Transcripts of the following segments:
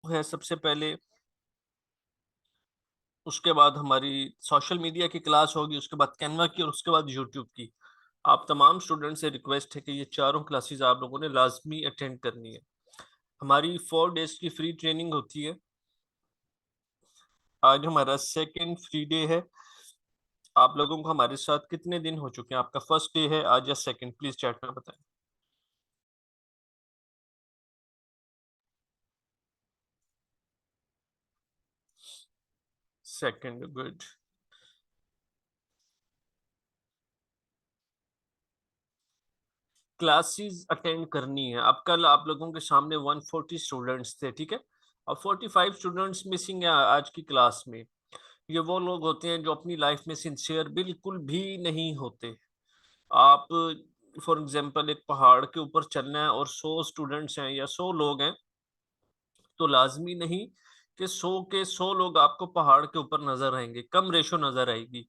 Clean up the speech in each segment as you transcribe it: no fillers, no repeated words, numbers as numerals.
है सबसे पहले, उसके बाद हमारी सोशल मीडिया की क्लास होगी, उसके बाद कैनवा की और उसके बाद यूट्यूब की। आप तमाम स्टूडेंट से रिक्वेस्ट है कि ये चारों क्लासेस आप लोगों ने लाजमी अटेंड करनी है। हमारी 4 डेज की फ्री ट्रेनिंग होती है। आज हमारा सेकेंड फ्री डे है। आप लोगों को हमारे साथ कितने दिन हो चुके हैं? आपका फर्स्ट डे है आज या सेकेंड? प्लीज चैट में बताएं। Second, good. क्लासेस अटेंड करनी है। अब कल आप लोगों के सामने 140 स्टूडेंट्स थे, ठीक है, और 45 स्टूडेंट्स मिसिंग है आज की क्लास में। ये वो लोग होते हैं जो अपनी लाइफ में सिंसियर बिल्कुल भी नहीं होते। आप फॉर एग्जांपल एक पहाड़ के ऊपर चलना है और 100 स्टूडेंट्स हैं या 100 लोग हैं, तो लाजमी नहीं कि 100 के 100 लोग आपको पहाड़ के ऊपर नजर आएंगे, कम रेशो नजर आएगी,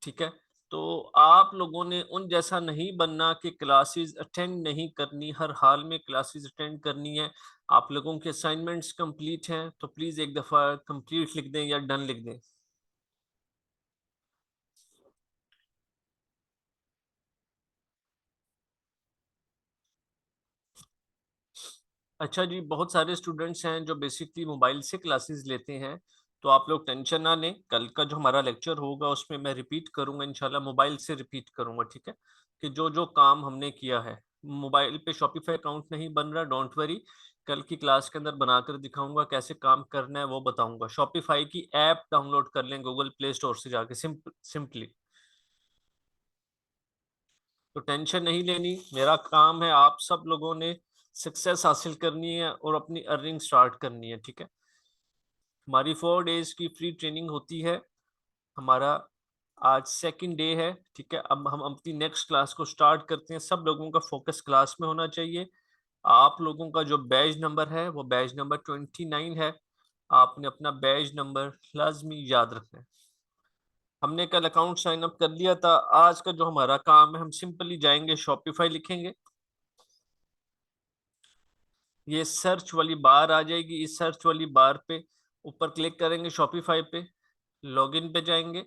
ठीक है। तो आप लोगों ने उन जैसा नहीं बनना कि क्लासेस अटेंड नहीं करनी, हर हाल में क्लासेस अटेंड करनी है। आप लोगों के असाइनमेंट्स कंप्लीट हैं तो प्लीज एक दफा कंप्लीट लिख दें या डन लिख दें। अच्छा जी, बहुत सारे स्टूडेंट्स हैं जो बेसिकली मोबाइल से क्लासेस लेते हैं, तो आप लोग टेंशन ना लें। कल का जो हमारा लेक्चर होगा उसमें मैं रिपीट करूंगा, इंशाल्लाह मोबाइल से रिपीट करूंगा, ठीक है, कि जो जो काम हमने किया है। मोबाइल पे शॉपिफाई अकाउंट नहीं बन रहा, डोंट वरी, कल की क्लास के अंदर बनाकर दिखाऊंगा कैसे काम करना है, वो बताऊंगा। शॉपिफाई की ऐप डाउनलोड कर लें गूगल प्ले स्टोर से जाके, सिंपली। तो टेंशन नहीं लेनी, मेरा काम है आप सब लोगों ने सक्सेस हासिल करनी है और अपनी अर्निंग स्टार्ट करनी है, ठीक है। हमारी 4 डेज की फ्री ट्रेनिंग होती है। हमारा आज सेकंड डे है, ठीक है। अब हम अपनी नेक्स्ट क्लास को स्टार्ट करते हैं। सब लोगों का फोकस क्लास में होना चाहिए। आप लोगों का जो बैच नंबर है वो बैच नंबर 29 है। आपने अपना बैच नंबर लाजमी याद रखना है। हमने कल अकाउंट साइन अप कर लिया था। आज का जो हमारा काम है, हम सिंपली जाएंगे, शॉपिफाई लिखेंगे, ये सर्च वाली बार आ जाएगी, इस सर्च वाली बार पे ऊपर क्लिक करेंगे, शॉपिफाई पे लॉगिन पे जाएंगे,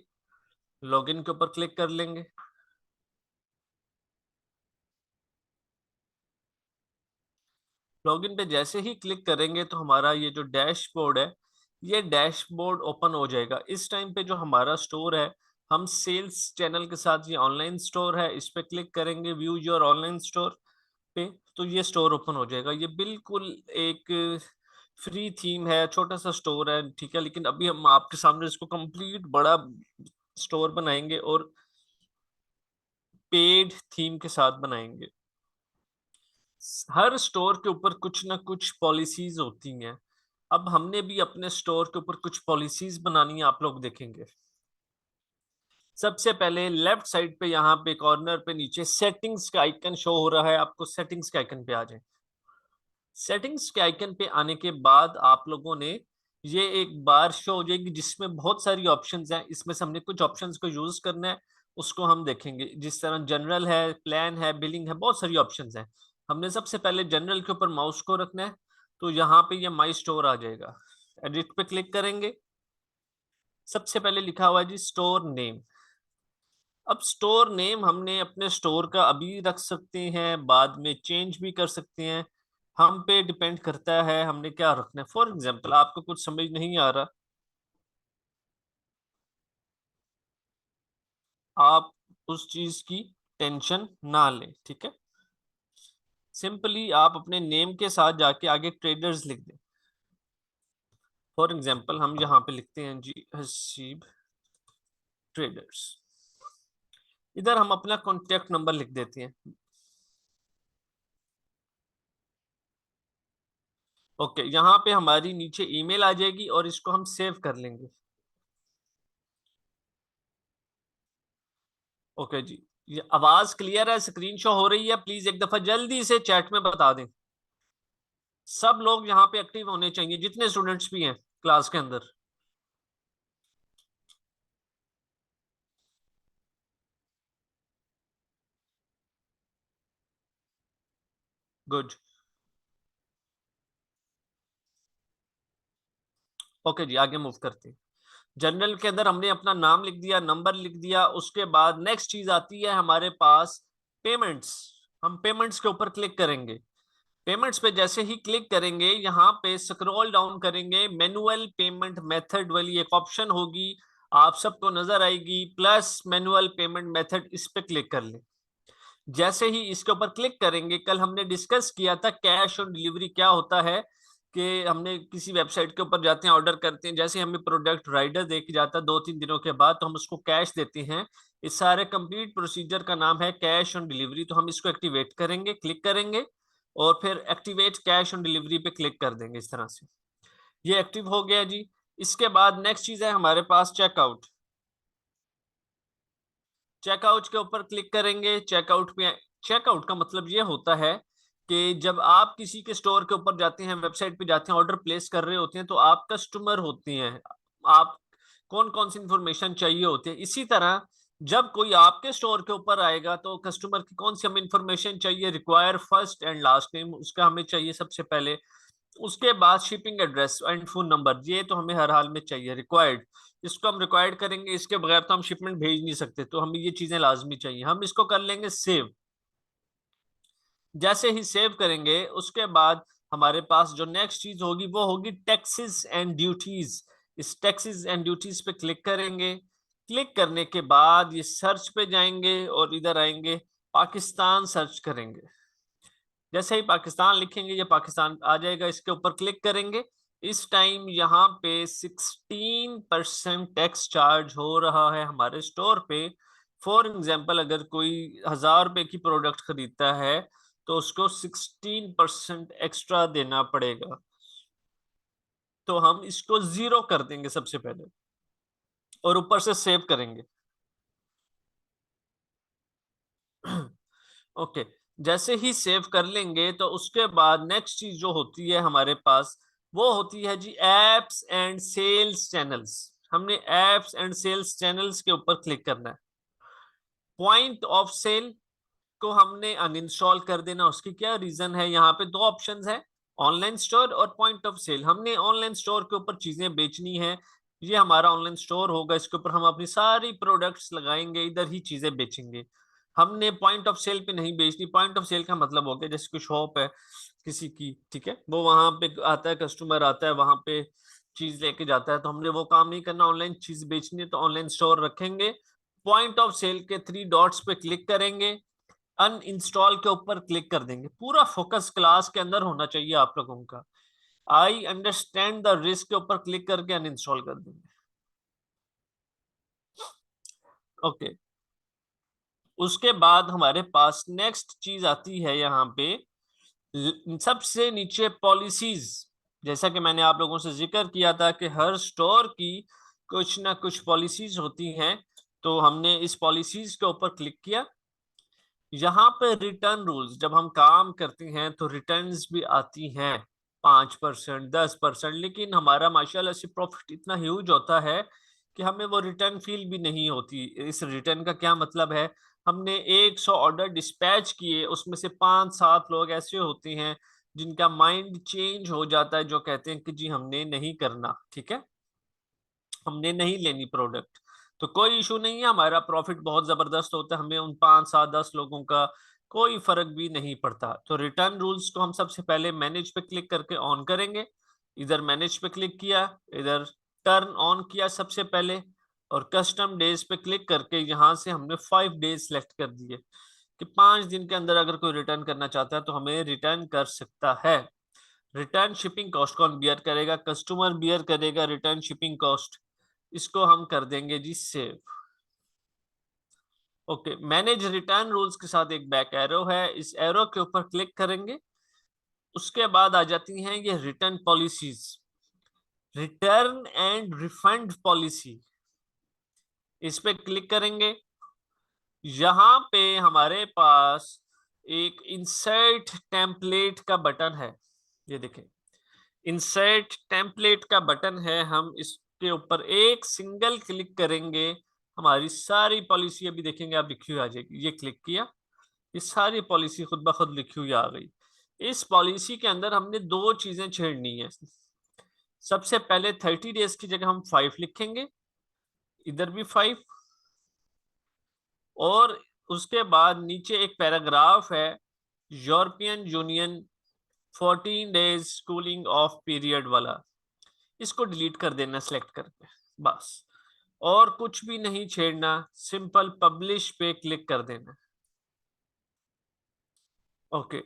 लॉगिन के ऊपर क्लिक कर लेंगे। लॉगिन पे जैसे ही क्लिक करेंगे तो हमारा ये जो डैशबोर्ड है, ये डैशबोर्ड ओपन हो जाएगा। इस टाइम पे जो हमारा स्टोर है, हम सेल्स चैनल के साथ, ये ऑनलाइन स्टोर है, इस पे क्लिक करेंगे व्यू योर ऑनलाइन स्टोर पे, तो ये स्टोर ओपन हो जाएगा। ये बिल्कुल एक फ्री थीम है, छोटा सा स्टोर है, ठीक है, लेकिन अभी हम आपके सामने इसको कंप्लीट बड़ा स्टोर बनाएंगे और पेड थीम के साथ बनाएंगे। हर स्टोर के ऊपर कुछ ना कुछ पॉलिसीज होती हैं। अब हमने भी अपने स्टोर के ऊपर कुछ पॉलिसीज बनानी है, आप लोग देखेंगे। सबसे पहले लेफ्ट साइड पे, यहाँ पे कॉर्नर पे नीचे सेटिंग्स का आइकन शो हो रहा है आपको, सेटिंग्स के आइकन पे आ जाए। सेटिंग्स के आइकन पे आने के बाद आप लोगों ने, ये एक बार शो हो जाएगी जिसमें बहुत सारी ऑप्शंस हैं, इसमें से हमने कुछ ऑप्शंस को यूज करना है, उसको हम देखेंगे। जिस तरह जनरल है, प्लान है, बिलिंग है, बहुत सारी ऑप्शंस हैं। हमने सबसे पहले जनरल के ऊपर माउस को रखना है, तो यहाँ पे ये माई स्टोर आ जाएगा। एडिट पे क्लिक करेंगे, सबसे पहले लिखा हुआ है जी स्टोर नेम। अब स्टोर नेम हमने अपने स्टोर का अभी रख सकते हैं, बाद में चेंज भी कर सकते हैं, हम पे डिपेंड करता है हमने क्या रखना है। फॉर एग्जांपल आपको कुछ समझ नहीं आ रहा, आप उस चीज की टेंशन ना लें, ठीक है। सिंपली आप अपने नेम के साथ जाके आगे ट्रेडर्स लिख दें। फॉर एग्जांपल हम यहाँ पे लिखते हैं जी हसीब ट्रेडर्स। इधर हम अपना कॉन्टेक्ट नंबर लिख देते हैं। ओके, यहाँ पे हमारी नीचे ईमेल आ जाएगी और इसको हम सेव कर लेंगे। ओके जी, ये आवाज क्लियर है, स्क्रीन शो हो रही है? प्लीज एक दफा जल्दी से चैट में बता दें। सब लोग यहाँ पे एक्टिव होने चाहिए, जितने स्टूडेंट्स भी हैं क्लास के अंदर। गुड। ओके जी, आगे मूव करते हैं। जनरल के अंदर हमने अपना नाम लिख दिया, नंबर लिख दिया। उसके बाद नेक्स्ट चीज आती है हमारे पास पेमेंट्स। हम पेमेंट्स के ऊपर क्लिक करेंगे। पेमेंट्स पे जैसे ही क्लिक करेंगे, यहाँ पे स्क्रॉल डाउन करेंगे, मैनुअल पेमेंट मेथड वाली एक ऑप्शन होगी, आप सबको नजर आएगी, प्लस मैनुअल पेमेंट मेथड, इस पे क्लिक कर लें। जैसे ही इसके ऊपर क्लिक करेंगे, कल हमने डिस्कस किया था कैश ऑन डिलीवरी क्या होता है, कि हमने किसी वेबसाइट के ऊपर जाते हैं, ऑर्डर करते हैं, जैसे हमें प्रोडक्ट राइडर दे के जाता है 2-3 दिनों के बाद, तो हम उसको कैश देते हैं। इस सारे कंप्लीट प्रोसीजर का नाम है कैश ऑन डिलीवरी। तो हम इसको एक्टिवेट करेंगे, क्लिक करेंगे और फिर एक्टिवेट कैश ऑन डिलीवरी पे क्लिक कर देंगे। इस तरह से ये एक्टिव हो गया जी। इसके बाद नेक्स्ट चीज है हमारे पास चेकआउट। चेकआउट के ऊपर क्लिक करेंगे। चेकआउट पे, चेकआउट का मतलब ये होता है कि जब आप किसी के स्टोर के ऊपर जाते हैं, वेबसाइट पे जाते हैं, ऑर्डर प्लेस कर रहे होते हैं, तो आप कस्टमर होते हैं, आप कौन कौन सी इंफॉर्मेशन चाहिए होती है। इसी तरह जब कोई आपके स्टोर के ऊपर आएगा तो कस्टमर की कौन सी हमें इंफॉर्मेशन चाहिए, require first and last name, उसका हमें चाहिए सबसे पहले। उसके बाद shipping address and phone number, ये तो हमें हर हाल में चाहिए, रिक्वायर्ड। इसको हम रिक्वायर्ड करेंगे, इसके बगैर तो हम शिपमेंट भेज नहीं सकते, तो हमें ये चीजें लाजमी चाहिए। हम इसको कर लेंगे सेव। जैसे ही सेव करेंगे, उसके बाद हमारे पास जो नेक्स्ट चीज होगी वो होगी टैक्सेस एंड ड्यूटीज। इस टैक्सेस एंड ड्यूटीज पे क्लिक करेंगे। क्लिक करने के बाद ये सर्च पे जाएंगे और इधर आएंगे, पाकिस्तान सर्च करेंगे। जैसे ही पाकिस्तान लिखेंगे, ये पाकिस्तान आ जाएगा। इसके ऊपर क्लिक करेंगे। इस टाइम यहाँ पे 16% टैक्स चार्ज हो रहा है हमारे स्टोर पे। फॉर एग्जाम्पल, अगर कोई 1000 रुपए की प्रोडक्ट खरीदता है तो उसको 16% एक्स्ट्रा देना पड़ेगा। तो हम इसको 0 कर देंगे सबसे पहले और ऊपर से सेव करेंगे। ओके, जैसे ही सेव कर लेंगे तो उसके बाद नेक्स्ट चीज जो होती है हमारे पास, वो होती है जी एप्स एंड सेल्स चैनल्स। हमने एप्स एंड सेल्स चैनल्स के ऊपर क्लिक करना है। पॉइंट ऑफ सेल को हमने अनइंस्टॉल कर देना। उसकी क्या रीजन है, यहाँ पे दो ऑप्शंस है, ऑनलाइन स्टोर और पॉइंट ऑफ सेल। हमने ऑनलाइन स्टोर के ऊपर चीजें बेचनी है, ये हमारा ऑनलाइन स्टोर होगा, इसके ऊपर हम अपनी सारी प्रोडक्ट्स लगाएंगे, इधर ही चीजें बेचेंगे। हमने पॉइंट ऑफ सेल पे नहीं बेचनी। पॉइंट ऑफ सेल का मतलब हो गया जैसे कोई शॉप है किसी की, ठीक है, वो वहां पे आता है, कस्टमर आता है, वहां पे चीज लेके जाता है, तो हमने वो काम नहीं करना, ऑनलाइन चीज बेचनी है तो ऑनलाइन स्टोर रखेंगे। पॉइंट ऑफ सेल के 3 डॉट्स पे क्लिक करेंगे, अनइंस्टॉल के ऊपर क्लिक कर देंगे। पूरा फोकस क्लास के अंदर होना चाहिए आप लोगों का। आई अंडरस्टैंड द रिस्क के ऊपर क्लिक करके अनइंस्टॉल कर देंगे। ओके, उसके बाद हमारे पास नेक्स्ट चीज आती है यहाँ पे, सबसे नीचे पॉलिसीज। जैसा कि मैंने आप लोगों से जिक्र किया था कि हर स्टोर की कुछ ना कुछ पॉलिसीज होती हैं, तो हमने इस पॉलिसीज के ऊपर क्लिक किया। यहाँ पे रिटर्न रूल्स, जब हम काम करते हैं तो रिटर्न्स भी आती हैं 5%, 10%, लेकिन हमारा माशाल्लाह से प्रॉफिट इतना ह्यूज होता है कि हमें वो रिटर्न फील भी नहीं होती। इस रिटर्न का क्या मतलब है, हमने 100 ऑर्डर डिस्पैच किए, उसमें से 5-7 लोग ऐसे होते हैं जिनका माइंड चेंज हो जाता है, जो कहते हैं कि जी हमने नहीं करना, ठीक है, हमने नहीं लेनी प्रोडक्ट। तो कोई इशू नहीं है, हमारा प्रॉफिट बहुत जबरदस्त होता है, हमें उन 5-7-10 लोगों का कोई फर्क भी नहीं पड़ता। तो रिटर्न रूल्स को हम सबसे पहले मैनेज पे क्लिक करके ऑन करेंगे। इधर मैनेज पे क्लिक किया, इधर टर्न ऑन किया सबसे पहले, और कस्टम डेज पे क्लिक करके यहाँ से हमने 5 डेज सेलेक्ट कर दिए कि 5 दिन के अंदर अगर कोई रिटर्न करना चाहता है तो हमें रिटर्न कर सकता है। रिटर्न शिपिंग कॉस्ट कौन बियर करेगा, कस्टमर बियर करेगा रिटर्न शिपिंग कॉस्ट। इसको हम कर देंगे जी save. Okay, manage return rules के साथ एक बैक एरो है, इस एरो के ऊपर क्लिक करेंगे। उसके बाद आ जाती हैं ये return policies, return and refund policy, इस पे क्लिक करेंगे। यहाँ पे हमारे पास एक इंसर्ट टेम्पलेट का बटन है, ये देखें, इंसर्ट टेम्पलेट का बटन है। हम इसके ऊपर एक सिंगल क्लिक करेंगे, हमारी सारी पॉलिसी अभी देखेंगे आप लिखी हुई आ जाएगी। ये क्लिक किया, ये सारी पॉलिसी खुद ब खुद लिखी हुई आ गई। इस पॉलिसी के अंदर हमने दो चीजें छेड़नी है। सबसे पहले 30 डेज की जगह हम 5 लिखेंगे, इधर भी 5, और उसके बाद नीचे एक पैराग्राफ है, European union 14 days cooling of period वाला, इसको डिलीट कर देना सेलेक्ट करके, बस। और कुछ भी नहीं छेड़ना, सिंपल पब्लिश पे क्लिक कर देना। ओके,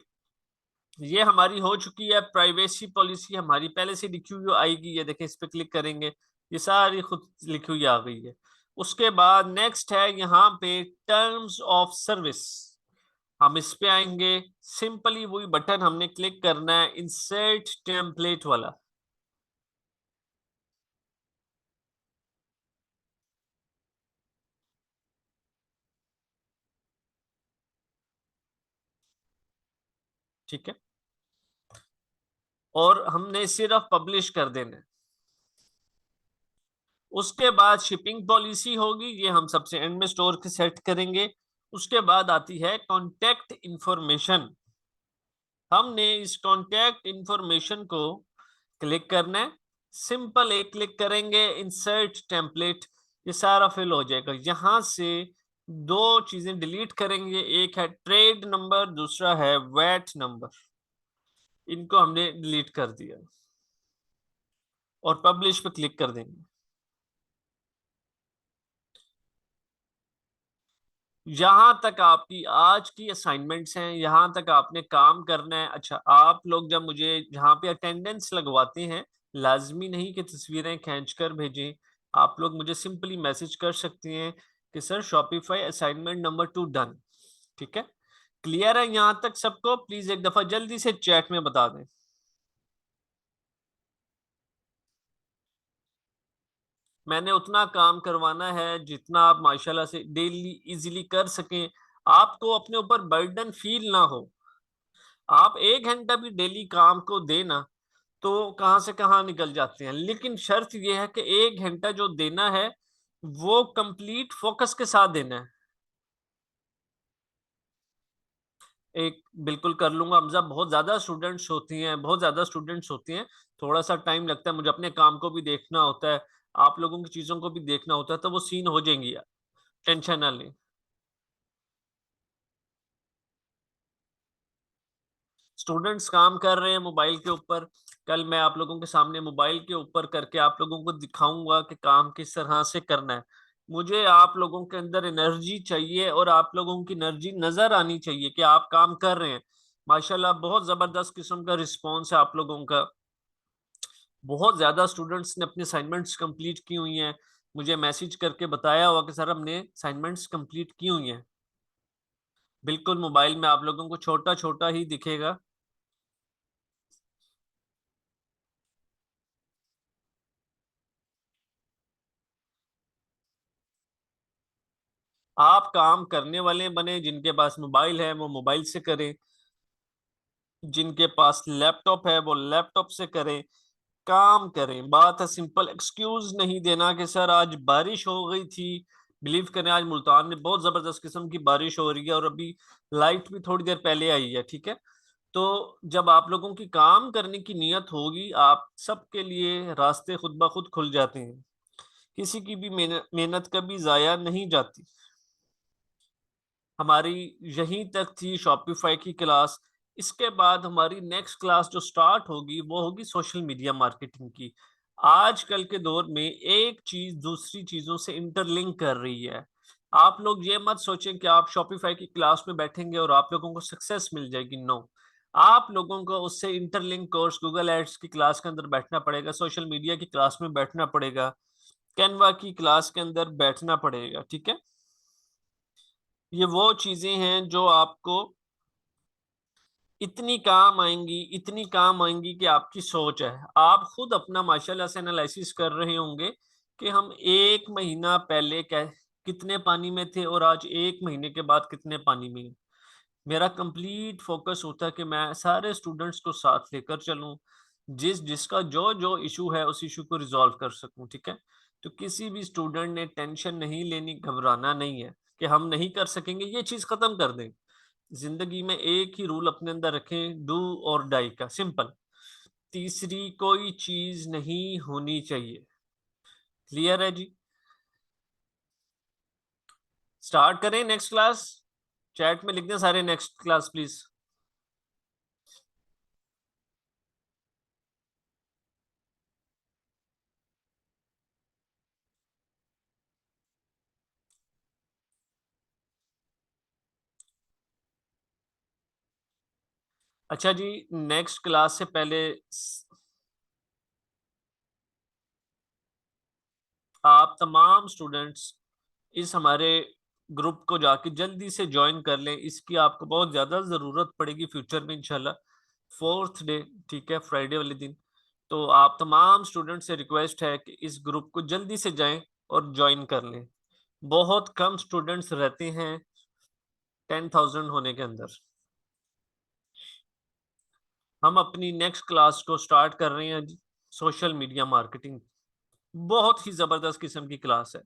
ये हमारी हो चुकी है। प्राइवेसी पॉलिसी हमारी पहले से लिखी हुई आएगी, ये देखें, इस पे क्लिक करेंगे, ये सारी खुद लिखी हुई आ गई है। उसके बाद नेक्स्ट है यहाँ पे टर्म्स ऑफ सर्विस, हम इस पे आएंगे। सिंपली वही बटन हमने क्लिक करना है, इंसर्ट टेम्पलेट वाला। ठीक है, और हमने सिर्फ पब्लिश कर देना है। उसके बाद शिपिंग पॉलिसी होगी, ये हम सबसे एंड में स्टोर के सेट करेंगे। उसके बाद आती है कॉन्टेक्ट इंफॉर्मेशन, हमने इस कॉन्टेक्ट इंफॉर्मेशन को क्लिक करना है। सिंपल एक क्लिक करेंगे, इंसर्ट टेम्पलेट, ये सारा फिल हो जाएगा। यहां से दो चीजें डिलीट करेंगे, एक है ट्रेड नंबर, दूसरा है वैट नंबर, इनको हमने डिलीट कर दिया और पब्लिश पे क्लिक कर देंगे। यहां तक आपकी आज की असाइनमेंट्स हैं, यहां तक आपने काम करना है। अच्छा, आप लोग जब मुझे यहाँ पे अटेंडेंस लगवाते हैं, लाजमी नहीं कि तस्वीरें खींच कर भेजें, आप लोग मुझे सिंपली मैसेज कर सकते हैं कि sir Shopify assignment number 2 done. ठीक है, क्लियर है यहाँ तक सबको? प्लीज एक दफा जल्दी से चैट में बता दें। मैंने उतना काम करवाना है जितना आप माशाल्लाह से डेली इजीली कर सकें, आपको अपने ऊपर बर्डन फील ना हो। आप 1 घंटा भी डेली काम को देना तो कहां से कहां निकल जाते हैं, लेकिन शर्त यह है कि 1 घंटा जो देना है वो कंप्लीट फोकस के साथ देना है। एक बिल्कुल कर लूंगा हमजा, बहुत ज्यादा स्टूडेंट्स होती हैं, बहुत ज्यादा स्टूडेंट्स होती हैं, थोड़ा सा टाइम लगता है, मुझे अपने काम को भी देखना होता है, आप लोगों की चीजों को भी देखना होता है, तो वो सीन हो जाएंगी, टेंशन ना लें। स्टूडेंट्स काम कर रहे हैं मोबाइल के ऊपर, कल मैं आप लोगों के सामने मोबाइल के ऊपर करके आप लोगों को दिखाऊंगा कि काम किस तरह से करना है। मुझे आप लोगों के अंदर एनर्जी चाहिए और आप लोगों की एनर्जी नजर आनी चाहिए कि आप काम कर रहे हैं। माशाल्लाह बहुत जबरदस्त किस्म का रिस्पॉन्स है आप लोगों का, बहुत ज्यादा स्टूडेंट्स ने अपनी असाइनमेंट्स कंप्लीट की हुई हैं, मुझे मैसेज करके बताया हुआ कि सर हमने असाइनमेंट्स कंप्लीट की हुई हैं। बिल्कुल मोबाइल में आप लोगों को छोटा छोटा ही दिखेगा। आप काम करने वाले बने, जिनके पास मोबाइल है वो मोबाइल से करें, जिनके पास लैपटॉप है वो लैपटॉप से करें, काम करें। बात है सिंपल, एक्सक्यूज नहीं देना कि सर आज बारिश हो गई थी। बिलीव करें आज मुल्तान में बहुत जबरदस्त किस्म की बारिश हो रही है और अभी लाइट भी थोड़ी देर पहले आई है। ठीक है, तो जब आप लोगों की काम करने की नीयत होगी, आप सबके लिए रास्ते खुद ब खुद खुल जाते हैं, किसी की भी मेहनत कभी जाया नहीं जाती। हमारी यहीं तक थी शॉपिफाई की क्लास। इसके बाद हमारी नेक्स्ट क्लास जो स्टार्ट होगी वो होगी सोशल मीडिया मार्केटिंग की। आजकल के दौर में एक चीज दूसरी चीजों से इंटरलिंक कर रही है। आप लोग ये मत सोचें कि आप शॉपिफाई की क्लास में बैठेंगे और आप लोगों को सक्सेस मिल जाएगी, नो। आप लोगों को उससे इंटरलिंक कोर्स गूगल एड्स की क्लास के अंदर बैठना पड़ेगा, सोशल मीडिया की क्लास में बैठना पड़ेगा, कैनवा की क्लास के अंदर बैठना पड़ेगा। ठीक है, ये वो चीजें हैं जो आपको इतनी काम आएंगी, इतनी काम आएंगी कि आपकी सोच है। आप खुद अपना माशाल्लाह से एनालिसिस कर रहे होंगे कि हम 1 महीना पहले कितने पानी में थे और आज 1 महीने के बाद कितने पानी में हैं। मेरा कंप्लीट फोकस होता है कि मैं सारे स्टूडेंट्स को साथ लेकर चलूं, जिसका जो जो इशू है उस इशू को रिजॉल्व कर सकूं। ठीक है, तो किसी भी स्टूडेंट ने टेंशन नहीं लेनी, घबराना नहीं है कि हम नहीं कर सकेंगे, ये चीज खत्म कर दें। जिंदगी में एक ही रूल अपने अंदर रखें, डू और डाई का, सिंपल। तीसरी कोई चीज नहीं होनी चाहिए। क्लियर है जी? स्टार्ट करें नेक्स्ट क्लास? चैट में लिख दें सारे नेक्स्ट क्लास प्लीज। अच्छा जी, नेक्स्ट क्लास से पहले आप तमाम स्टूडेंट्स इस हमारे ग्रुप को जाके जल्दी से ज्वाइन कर लें। इसकी आपको बहुत ज़्यादा ज़रूरत पड़ेगी फ्यूचर में इंशाल्लाह। 4th डे, ठीक है, फ्राइडे वाले दिन। तो आप तमाम स्टूडेंट से रिक्वेस्ट है कि इस ग्रुप को जल्दी से जाएं और ज्वाइन कर लें। बहुत कम स्टूडेंट्स रहते हैं 10,000 होने के अंदर। हम अपनी नेक्स्ट क्लास को स्टार्ट कर रहे हैं सोशल मीडिया मार्केटिंग। बहुत ही ज़बरदस्त किस्म की क्लास है।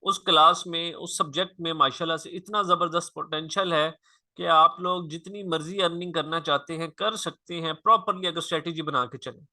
उस क्लास में, उस सब्जेक्ट में माशाल्लाह से इतना ज़बरदस्त पोटेंशियल है कि आप लोग जितनी मर्जी अर्निंग करना चाहते हैं कर सकते हैं, प्रॉपरली अगर स्ट्रेटेजी बना के चलें।